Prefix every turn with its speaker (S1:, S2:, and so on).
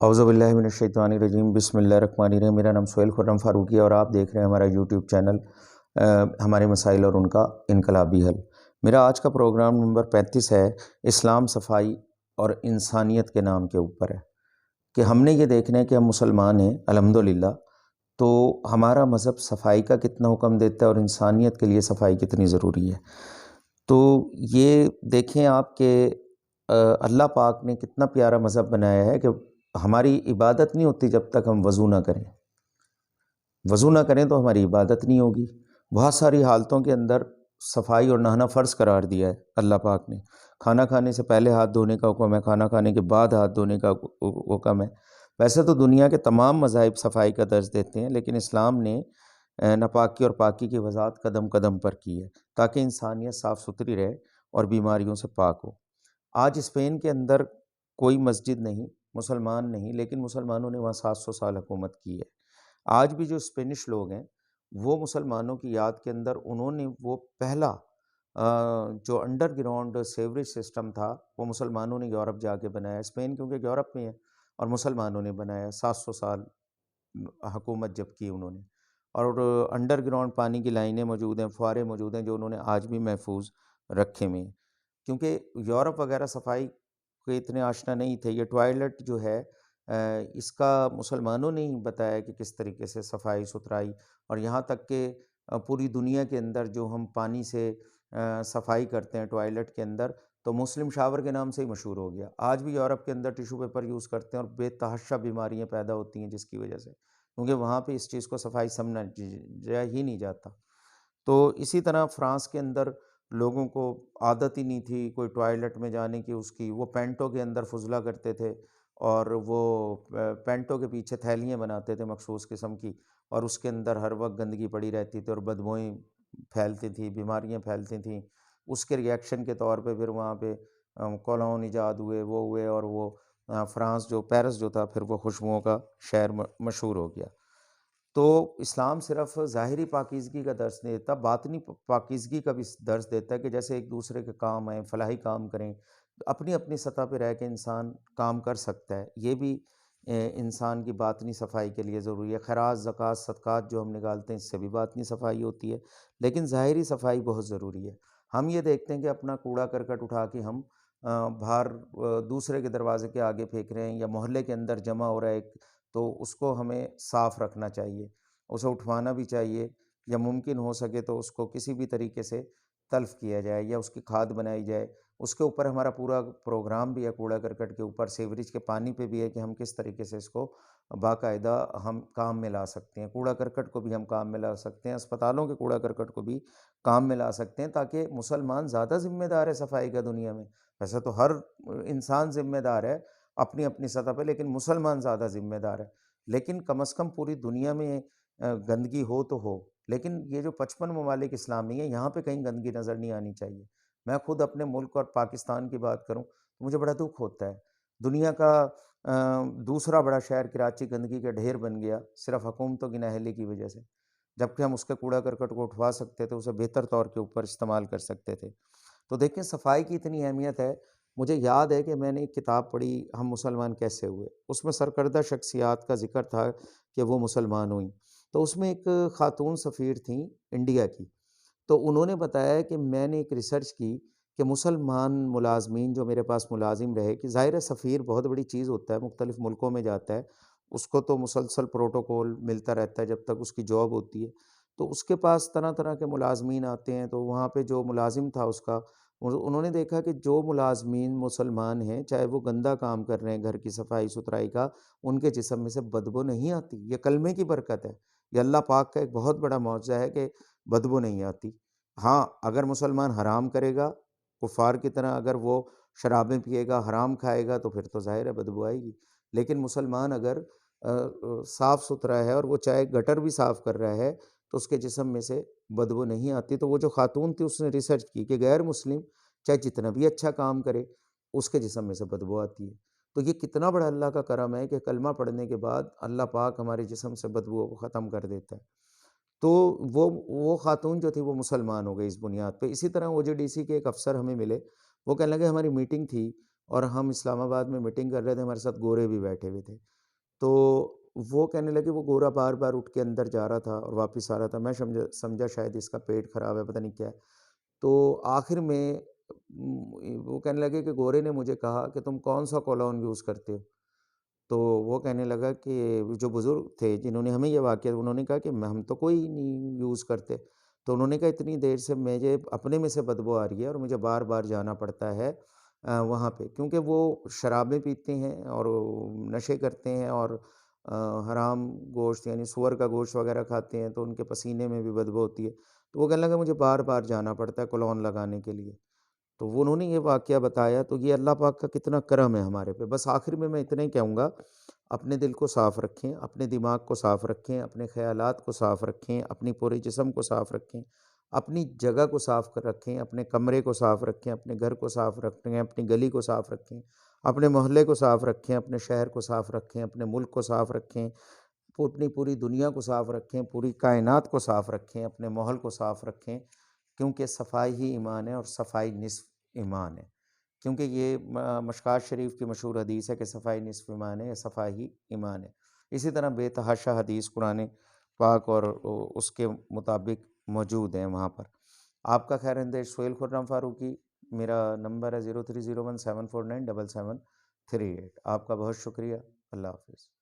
S1: اعوذ باللہ من الشیطان الرجیم، بسم اللہ الرحمن الرحیم۔ میرا نام سہیل خرم فاروقی ہے اور آپ دیکھ رہے ہیں ہمارا یوٹیوب چینل ہمارے مسائل اور ان کا انقلابی حل۔ میرا آج کا پروگرام نمبر 35 ہے، اسلام صفائی اور انسانیت کے نام کے اوپر ہے کہ ہم نے یہ دیکھنا ہے کہ ہم مسلمان ہیں الحمدللہ، تو ہمارا مذہب صفائی کا کتنا حکم دیتا ہے اور انسانیت کے لیے صفائی کتنی ضروری ہے۔ تو یہ دیکھیں آپ کہ اللہ پاک نے کتنا پیارا مذہب بنایا ہے کہ ہماری عبادت نہیں ہوتی جب تک ہم وضو نہ کریں۔ وضو نہ کریں تو ہماری عبادت نہیں ہوگی۔ بہت ساری حالتوں کے اندر صفائی اور نہانا فرض قرار دیا ہے اللہ پاک نے۔ کھانا کھانے سے پہلے ہاتھ دھونے کا حکم ہے، کھانا کھانے کے بعد ہاتھ دھونے کا حکم ہے۔ ویسے تو دنیا کے تمام مذاہب صفائی کا درس دیتے ہیں، لیکن اسلام نے ناپاکی اور پاکی کی وضاحت قدم قدم پر کی ہے تاکہ انسانیت صاف ستھری رہے اور بیماریوں سے پاک ہو۔ آج اسپین کے اندر کوئی مسجد نہیں، مسلمان نہیں، لیکن مسلمانوں نے وہاں 700 سال حکومت کی ہے۔ آج بھی جو اسپینش لوگ ہیں وہ مسلمانوں کی یاد کے اندر انہوں نے وہ پہلا جو انڈر گراؤنڈ سیوریج سسٹم تھا وہ مسلمانوں نے یورپ جا کے بنایا۔ اسپین کیونکہ یورپ میں ہے اور مسلمانوں نے بنایا، 700 سال حکومت جب کی انہوں نے، اور انڈر گراؤنڈ پانی کی لائنیں موجود ہیں، فوارے موجود ہیں جو انہوں نے آج بھی محفوظ رکھے ہوئے ہیں، کیونکہ یورپ وغیرہ صفائی کے اتنے آشنا نہیں تھے۔ یہ ٹوائلٹ جو ہے اس کا مسلمانوں نے ہی بتایا کہ کس طریقے سے صفائی ستھرائی، اور یہاں تک کہ پوری دنیا کے اندر جو ہم پانی سے صفائی کرتے ہیں ٹوائلٹ کے اندر، تو مسلم شاور کے نام سے ہی مشہور ہو گیا۔ آج بھی یورپ کے اندر ٹیشو پیپر یوز کرتے ہیں اور بے تحاشا بیماریاں پیدا ہوتی ہیں جس کی وجہ سے، کیونکہ وہاں پہ اس چیز کو صفائی سمجھا ہی نہیں جاتا۔ تو اسی طرح فرانس کے اندر لوگوں کو عادت ہی نہیں تھی کوئی ٹوائلٹ میں جانے کی، اس کی وہ پینٹوں کے اندر فضلہ کرتے تھے اور وہ پینٹوں کے پیچھے تھیلیاں بناتے تھے مخصوص قسم کی، اور اس کے اندر ہر وقت گندگی پڑی رہتی تھی اور بدبوئیں پھیلتی تھی، بیماریاں پھیلتی تھیں۔ اس کے ریئیکشن کے طور پہ پھر وہاں پہ کولون ایجاد ہوئے، وہ ہوئے، اور وہ فرانس جو پیرس جو تھا پھر وہ خوشبوؤں کا شہر مشہور ہو گیا۔ تو اسلام صرف ظاہری پاکیزگی کا درس نہیں دیتا، باطنی پاکیزگی کا بھی درس دیتا ہے کہ جیسے ایک دوسرے کے کام آئیں، فلاحی کام کریں، اپنی اپنی سطح پہ رہ کے انسان کام کر سکتا ہے، یہ بھی انسان کی باطنی صفائی کے لیے ضروری ہے۔ خیرات، زکوٰۃ، صدقات جو ہم نکالتے ہیں اس سے بھی باطنی صفائی ہوتی ہے، لیکن ظاہری صفائی بہت ضروری ہے۔ ہم یہ دیکھتے ہیں کہ اپنا کوڑا کرکٹ اٹھا کے ہم باہر دوسرے کے دروازے کے آگے پھینک رہے ہیں، یا محلے کے اندر جمع ہو رہا ہے، تو اس کو ہمیں صاف رکھنا چاہیے، اسے اٹھوانا بھی چاہیے، یا ممکن ہو سکے تو اس کو کسی بھی طریقے سے تلف کیا جائے یا اس کی کھاد بنائی جائے۔ اس کے اوپر ہمارا پورا پروگرام بھی ہے، کوڑا کرکٹ کے اوپر، سیوریج کے پانی پہ بھی ہے کہ ہم کس طریقے سے اس کو باقاعدہ ہم کام میں لا سکتے ہیں۔ کوڑا کرکٹ کو بھی ہم کام میں لا سکتے ہیں، اسپتالوں کے کوڑا کرکٹ کو بھی کام میں لا سکتے ہیں، تاکہ مسلمان زیادہ ذمہ دار ہے صفائی کا دنیا میں۔ ویسے تو ہر انسان ذمہ دار ہے اپنی اپنی سطح پہ، لیکن مسلمان زیادہ ذمہ دار ہے۔ لیکن کم از کم پوری دنیا میں گندگی ہو تو ہو، لیکن یہ جو 55 ممالک اسلامی ہیں یہاں پہ کہیں گندگی نظر نہیں آنی چاہیے۔ میں خود اپنے ملک اور پاکستان کی بات کروں تو مجھے بڑا دکھ ہوتا ہے، دنیا کا دوسرا بڑا شہر کراچی گندگی کا ڈھیر بن گیا صرف حکومتوں کی نااہلی کی وجہ سے، جبکہ ہم اس کے کوڑا کرکٹ کو اٹھوا سکتے تھے، اسے بہتر طور کے اوپر استعمال کر سکتے تھے۔ تو دیکھیں صفائی کی اتنی اہمیت ہے۔ مجھے یاد ہے کہ میں نے ایک کتاب پڑھی، ہم مسلمان کیسے ہوئے، اس میں سرکردہ شخصیات کا ذکر تھا کہ وہ مسلمان ہوئیں، تو اس میں ایک خاتون سفیر تھیں انڈیا کی، تو انہوں نے بتایا کہ میں نے ایک ریسرچ کی کہ مسلمان ملازمین جو میرے پاس ملازم رہے، کہ ظاہر ہے سفیر بہت بڑی چیز ہوتا ہے، مختلف ملکوں میں جاتا ہے، اس کو تو مسلسل پروٹوکول ملتا رہتا ہے جب تک اس کی جاب ہوتی ہے، تو اس کے پاس طرح طرح کے ملازمین آتے ہیں، تو وہاں پہ جو ملازم تھا اس کا، انہوں نے دیکھا کہ جو ملازمین مسلمان ہیں چاہے وہ گندا کام کر رہے ہیں گھر کی صفائی ستھرائی کا، ان کے جسم میں سے بدبو نہیں آتی۔ یہ کلمے کی برکت ہے، یہ اللہ پاک کا ایک بہت بڑا معجزہ ہے کہ بدبو نہیں آتی۔ ہاں اگر مسلمان حرام کرے گا، کفار کی طرح اگر وہ شرابیں پیے گا، حرام کھائے گا، تو پھر تو ظاہر ہے بدبو آئے گی، لیکن مسلمان اگر صاف ستھرا ہے اور وہ چاہے گٹر بھی صاف کر رہا ہے تو اس کے جسم میں سے بدبو نہیں آتی۔ تو وہ جو خاتون تھی اس نے ریسرچ کی کہ غیر مسلم چاہے جتنا بھی اچھا کام کرے اس کے جسم میں سے بدبو آتی ہے۔ تو یہ کتنا بڑا اللہ کا کرم ہے کہ کلمہ پڑھنے کے بعد اللہ پاک ہمارے جسم سے بدبو کو ختم کر دیتا ہے۔ تو وہ خاتون جو تھی وہ مسلمان ہو گئی اس بنیاد پہ۔ اسی طرح OJDC کے ایک افسر ہمیں ملے، وہ کہنے لگے ہماری میٹنگ تھی اور ہم اسلام آباد میں میٹنگ کر رہے تھے، ہمارے ساتھ گورے بھی بیٹھے ہوئے تھے. تو وہ کہنے لگے وہ گورا بار بار اٹھ کے اندر جا رہا تھا اور واپس آ رہا تھا. میں سمجھا شاید اس کا پیٹ خراب ہے، پتہ نہیں کیا ہے. تو آخر میں وہ کہنے لگے کہ گورے نے مجھے کہا کہ تم کون سا کولون یوز کرتے ہو. تو وہ کہنے لگا کہ جو بزرگ تھے جنہوں نے ہمیں یہ واقعہ، انہوں نے کہا کہ ہم تو کوئی نہیں یوز کرتے. تو انہوں نے کہا اتنی دیر سے مجھے اپنے میں سے بدبو آ رہی ہے اور مجھے بار بار جانا پڑتا ہے وہاں پہ، کیونکہ وہ شرابیں پیتے ہیں اور نشے کرتے ہیں اور حرام گوشت یعنی سور کا گوشت وغیرہ کھاتے ہیں، تو ان کے پسینے میں بھی بدبو ہوتی ہے. تو وہ کہنے لگا مجھے بار بار جانا پڑتا ہے کولون لگانے کے لیے. تو وہ انہوں نے یہ واقعہ بتایا. تو یہ اللہ پاک کا کتنا کرم ہے ہمارے پہ. بس آخر میں اتنا ہی کہوں گا، اپنے دل کو صاف رکھیں، اپنے دماغ کو صاف رکھیں، اپنے خیالات کو صاف رکھیں، اپنی پورے جسم کو صاف رکھیں، اپنی جگہ کو صاف رکھیں، اپنے کمرے کو صاف رکھیں، اپنے گھر کو صاف رکھیں، اپنی گلی کو صاف رکھیں، اپنے محلے کو صاف رکھیں، اپنے شہر کو صاف رکھیں، اپنے ملک کو صاف رکھیں، اپنی پوری دنیا کو صاف رکھیں، پوری کائنات کو صاف رکھیں، اپنے ماحول کو صاف رکھیں، کیونکہ صفائی ہی ایمان ہے اور صفائی نصف ایمان ہے. کیونکہ یہ مشکوٰۃ شریف کی مشہور حدیث ہے کہ صفائی نصف ایمان ہے یا صفائی ہی ایمان ہے. اسی طرح بے تحاشا حدیث قرآن پاک اور اس کے مطابق موجود ہیں وہاں پر. آپ کا خیر اندیش سہیل خرم فاروقی. میرا نمبر ہے 030174974738. آپ کا بہت شکریہ. اللہ حافظ.